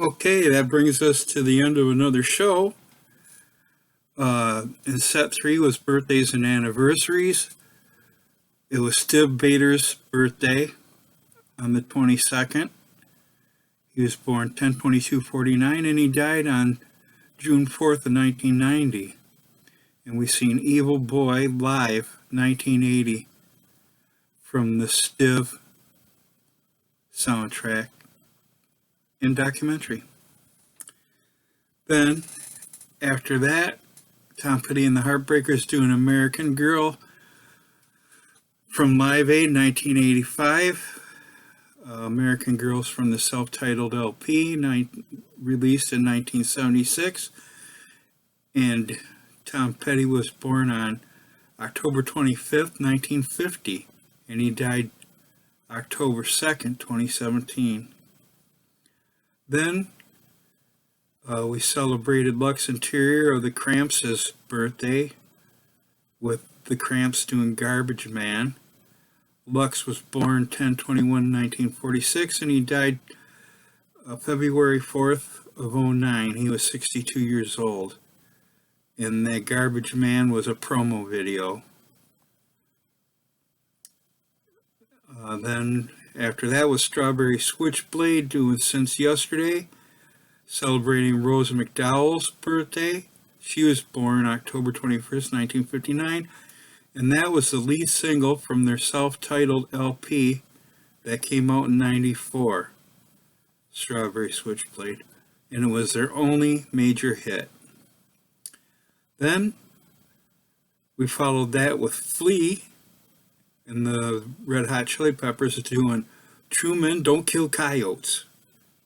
Okay, that brings us to the end of another show. In set 3 was birthdays and anniversaries. It was Steve Bader's birthday on the 22nd. He was born 10/22/49 and he died on June 4th of 1990. And we seen Evil Boy live 1980 from the Steve soundtrack and documentary. Then, after that, Tom Petty and the Heartbreakers doing American Girl from Live Aid 1985. American Girls from the self-titled LP released in 1976. And Tom Petty was born on October 25th, 1950. And he died October 2nd, 2017. Then we celebrated Lux Interior of the Cramps' birthday with the Cramps doing Garbage Man. Lux was born 10/21/1946 and he died February 4th of 2009. He was 62 years old. And that Garbage Man was a promo video. Then after that was Strawberry Switchblade doing Since Yesterday, celebrating Rose McDowell's birthday. She was born October 21st, 1959, and that was the lead single from their self-titled LP that came out in 94, Strawberry Switchblade, and it was their only major hit. Then we followed that with Flea and the Red Hot Chili Peppers doing True Men Don't Kill Coyotes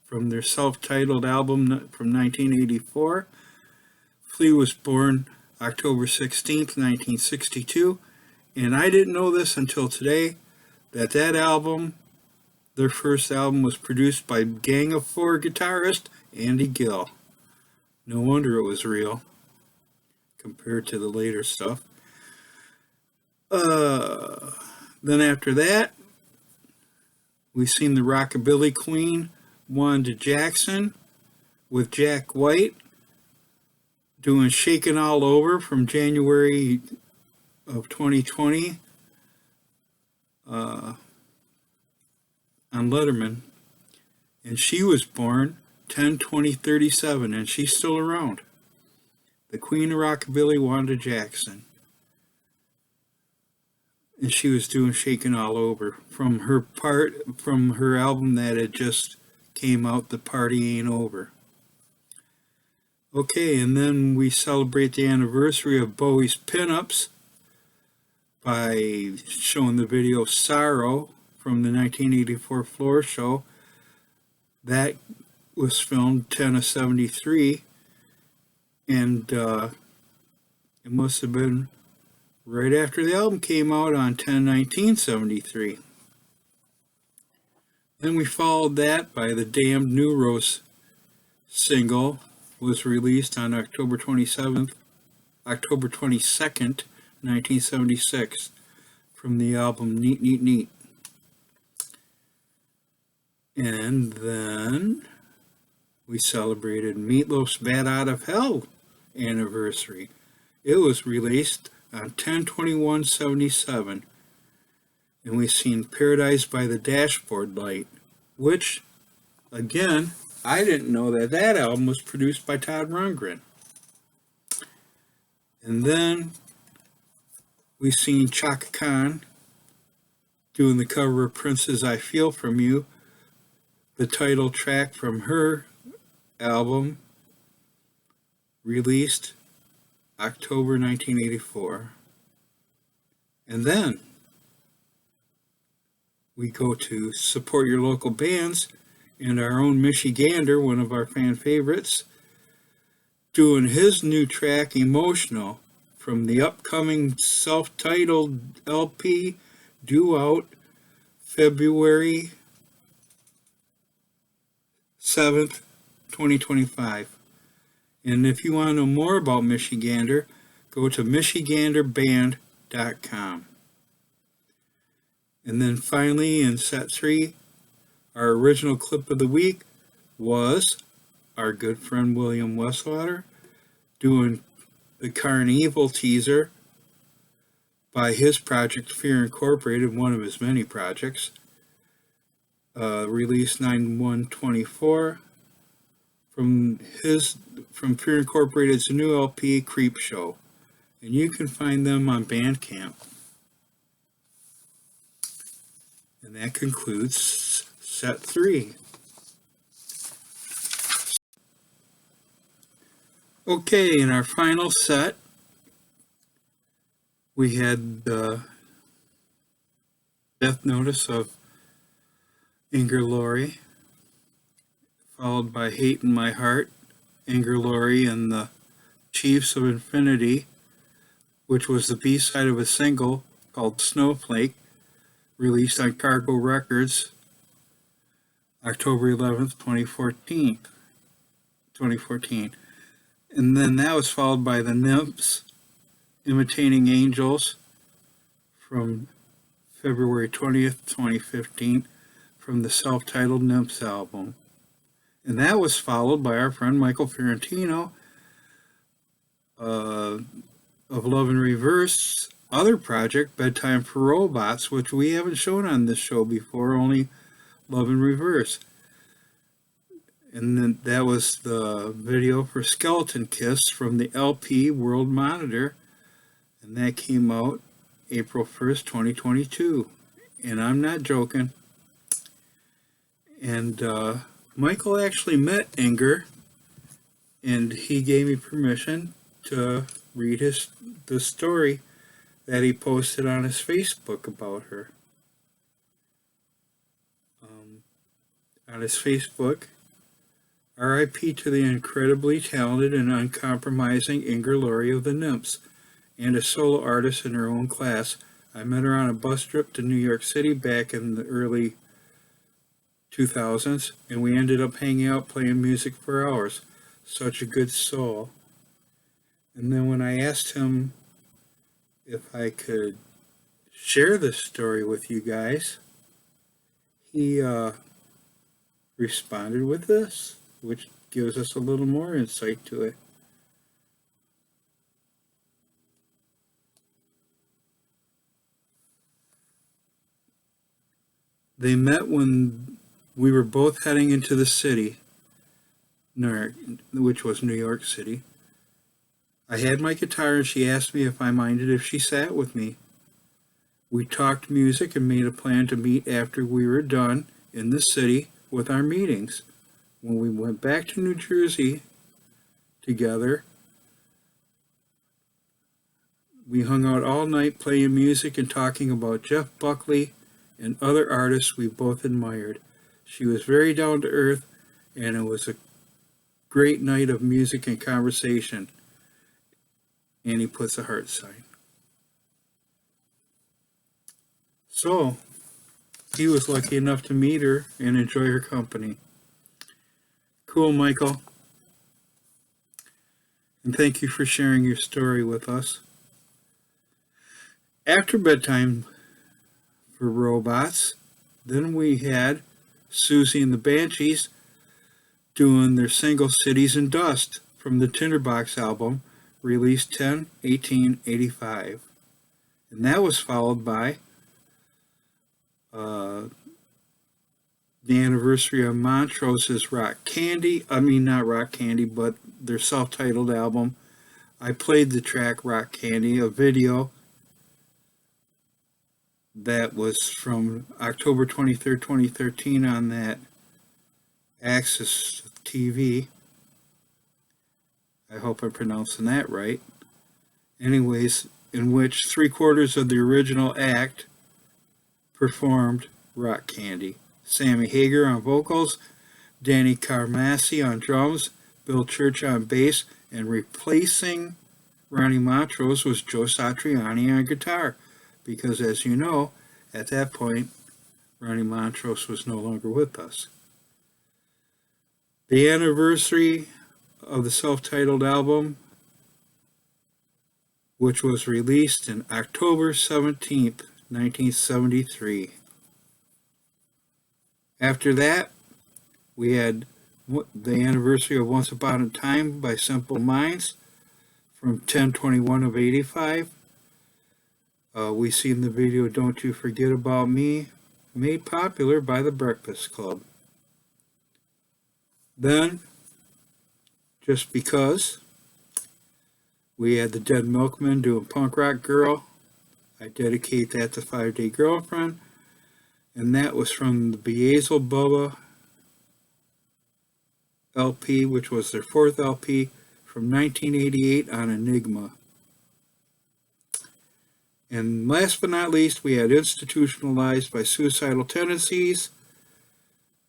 from their self-titled album from 1984. Flea was born October 16th, 1962, and I didn't know this until today, that album, their first album, was produced by Gang of Four guitarist Andy Gill. No wonder it was real compared to the later stuff. Then after that, we seen the Rockabilly Queen, Wanda Jackson, with Jack White, doing Shakin' All Over from January of 2020 on Letterman. And she was born 10/20/37, and she's still around. The Queen of Rockabilly, Wanda Jackson. And she was doing Shakin' All Over from her album that had just came out, The Party Ain't Over. Okay, and then we celebrate the anniversary of Bowie's Pinups by showing the video Sorrow from the 1984 Floor Show. That was filmed 10/73, and it must have been right after the album came out on 10/19/73. Then we followed that by the Damned New Rose single, was released on October 22nd, 1976, from the album Neat Neat Neat. And then we celebrated Meatloaf's Bat Out of Hell anniversary. It was released on 10/21/77, and we've seen Paradise by the Dashboard Light, which, again, I didn't know that album was produced by Todd Rundgren. And then we seen Chaka Khan doing the cover of Prince's I Feel From You, the title track from her album, released October 1984. And then we go to support your local bands, and our own Michigander, one of our fan favorites, doing his new track Emotional from the upcoming self-titled LP due out February 7th, 2025. And if you want to know more about Michigander, go to michiganderband.com. And then finally, in set 3, our original clip of the week was our good friend William Westwater, doing the Carnival teaser by his project Fear Incorporated, one of his many projects, released 9/1/24 from Fear Incorporated's new LP Creep Show, and you can find them on Bandcamp. And that concludes set 3. Okay, in our final set, we had the Death Notice of Inger Laurie, followed by Hate in My Heart, Inger Laurie and the Chiefs of Infinity, which was the B-side of a single called Snowflake, released on Cargo Records, October 11th, 2014. And then that was followed by the Nymphs, Imitating Angels, from February 20th, 2015, from the self-titled Nymphs album. And that was followed by our friend Michael Fiorentino of Love in Reverse, other project, Bedtime for Robots, which we haven't shown on this show before, only Love in Reverse. And then that was the video for Skeleton Kiss from the LP World Monitor, and that came out April 1st, 2022. And I'm not joking. And Michael actually met Inger, and he gave me permission to read the story that he posted on his Facebook about her. On his Facebook, R.I.P. to the incredibly talented and uncompromising Inger Laurie of the Nymphs, and a solo artist in her own class. I met her on a bus trip to New York City back in the early 2000s, and we ended up hanging out playing music for hours. Such a good soul. And then when I asked him if I could share this story with you guys, he responded with this, which gives us a little more insight to it. They met when we were both heading into the city, which was New York City. I had my guitar and she asked me if I minded if she sat with me. We talked music and made a plan to meet after we were done in the city with our meetings. When we went back to New Jersey together, we hung out all night playing music and talking about Jeff Buckley and other artists we both admired. She was very down to earth, and it was a great night of music and conversation. And he puts a heart sign. So, he was lucky enough to meet her and enjoy her company. Cool, Michael. And thank you for sharing your story with us. After Bedtime for Robots, then we had Susie and the Banshees doing their single Cities in Dust from the Tinderbox album, released 10/18/85. And that was followed by the anniversary of Montrose's Rock Candy. I mean, not Rock Candy, but their self-titled album. I played the track Rock Candy, a video that was from October 23rd, 2013 on that Access TV. I hope I'm pronouncing that right. Anyways, in which 3/4 of the original act performed Rock Candy. Sammy Hagar on vocals, Danny Carmassi on drums, Bill Church on bass, and replacing Ronnie Montrose was Joe Satriani on guitar, because as you know, at that point, Ronnie Montrose was no longer with us. The anniversary of the self-titled album, which was released in October 17th, 1973. After that, we had the anniversary of Once Upon a Time by Simple Minds from 10/21 of 85. We seen the video Don't You Forget About Me, made popular by the Breakfast Club. Then, just because, we had the Dead Milkmen doing Punk Rock Girl. I dedicate that to 5 Day Girlfriend. And that was from the Beelzebubba LP, which was their 4th LP from 1988 on Enigma. And last but not least, we had Institutionalized by Suicidal Tendencies,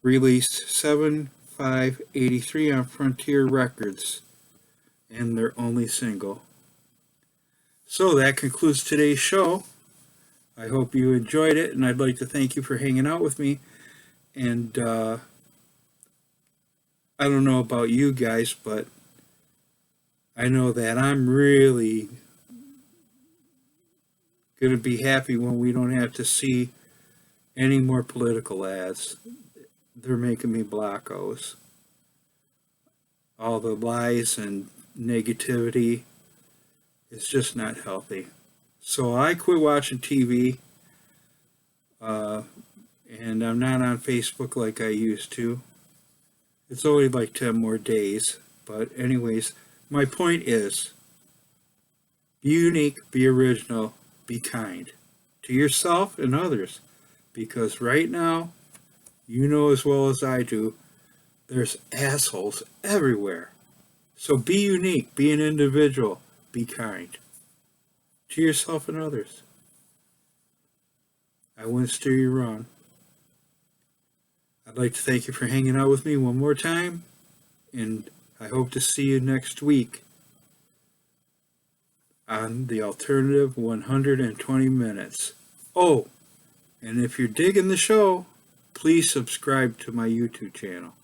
released 7/5/83 on Frontier Records, and their only single. So that concludes today's show. I hope you enjoyed it, and I'd like to thank you for hanging out with me. And I don't know about you guys, but I know that I'm really going to be happy when we don't have to see any more political ads. They're making me blockos. All the lies and negativity is just not healthy. So I quit watching TV, and I'm not on Facebook like I used to. It's only like 10 more days. But anyways, my point is, be unique, be original, be kind to yourself and others. Because right now, you know as well as I do, there's assholes everywhere. So be unique, be an individual, be kind to yourself and others. I wouldn't steer you wrong. I'd like to thank you for hanging out with me one more time, and I hope to see you next week on the Alternative 120 Minutes. Oh, and if you're digging the show, please subscribe to my YouTube channel.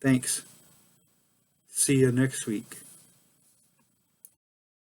Thanks. See you next week.